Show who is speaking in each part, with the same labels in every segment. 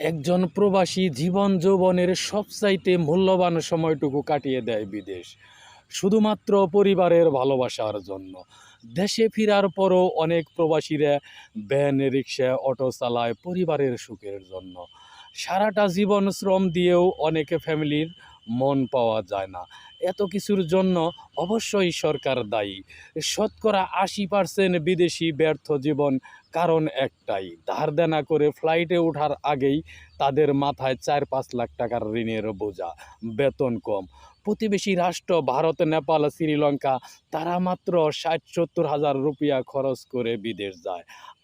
Speaker 1: একজন প্রবাসী জীবন যৌবনের সবচাইতে মূল্যবান সময়টুকু কাটিয়ে দেয় বিদেশ, শুধুমাত্র পরিবারের ভালোবাসার জন্য। দেশে ফেরার পরও অনেক প্রবাসীরা ভ্যান, রিক্সা, অটো চালায় পরিবারের সুখের জন্য। সারাটা জীবন শ্রম দিয়েও অনেকে ফ্যামিলির মন পাওয়া যায় না। এত কিছুর জন্য অবশ্যই সরকার দায়ী। শতকরা 80% বিদেশি ব্যর্থ জীবন কারণ একটাই, ধার দেনা করে ফ্লাইটে ওঠার আগেই তাদের মাথায় 4-5 লাখ টাকার ঋণের বোঝা, বেতন কম। প্রতিবেশী রাষ্ট্র ভারত, নেপাল, শ্রীলঙ্কা তারা মাত্র 60-70 হাজার রুপিয়া খরচ করে বিদেশ যায়।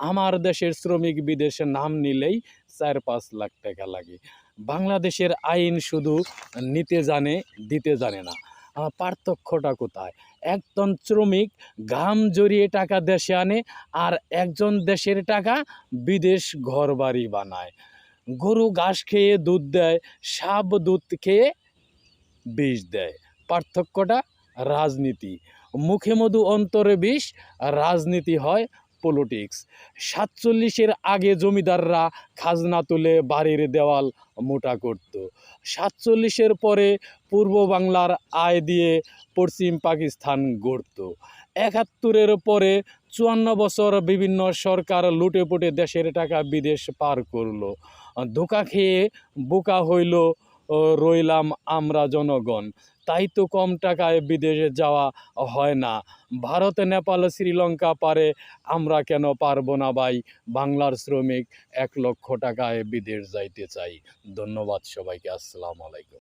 Speaker 1: আমার দেশের শ্রমিক বিদেশে নাম নিলেই 4-5 লাখ টাকা লাগে। বাংলাদেশের আইন শুধু নিতে জানে, দিতে জানে না। পার্থক্যটা কোথায়? একজন শ্রমিক ঘাম জড়িয়ে টাকা দেশে আনে, আর একজন দেশের টাকা বিদেশ ঘরবাড়ি বানায়। গরু ঘাস খেয়ে দুধ দেয়, সাপ দুধ খেয়ে বিষ দেয়। পার্থক্যটা রাজনীতি। মুখে মধু অন্তরে বিষ, রাজনীতি হয় পলিটিক্স। 47-এর আগে জমিদাররা খাজনা তুলে বাড়ির দেওয়াল মোটা করত। 47-এর পরে পূর্ব বাংলার আয় দিয়ে পশ্চিম পাকিস্তান গড়ত। 71-এর পরে 54 বছর বিভিন্ন সরকার লুটেপুটে দেশের টাকা বিদেশ পার করলো। ধোঁকা খেয়ে বোকা হইল রইলাম আমরা জনগণ। তাই তো কম টাকায় বিদেশে যাওয়া হয় না। ভারত, নেপাল, শ্রীলঙ্কা পারে, আমরা কেন পারবো না ভাই? বাংলার শ্রমিক 1 লক্ষ টাকায় বিদেশ যাইতে চাই। ধন্যবাদ সবাইকে। আসসালামু আলাইকুম।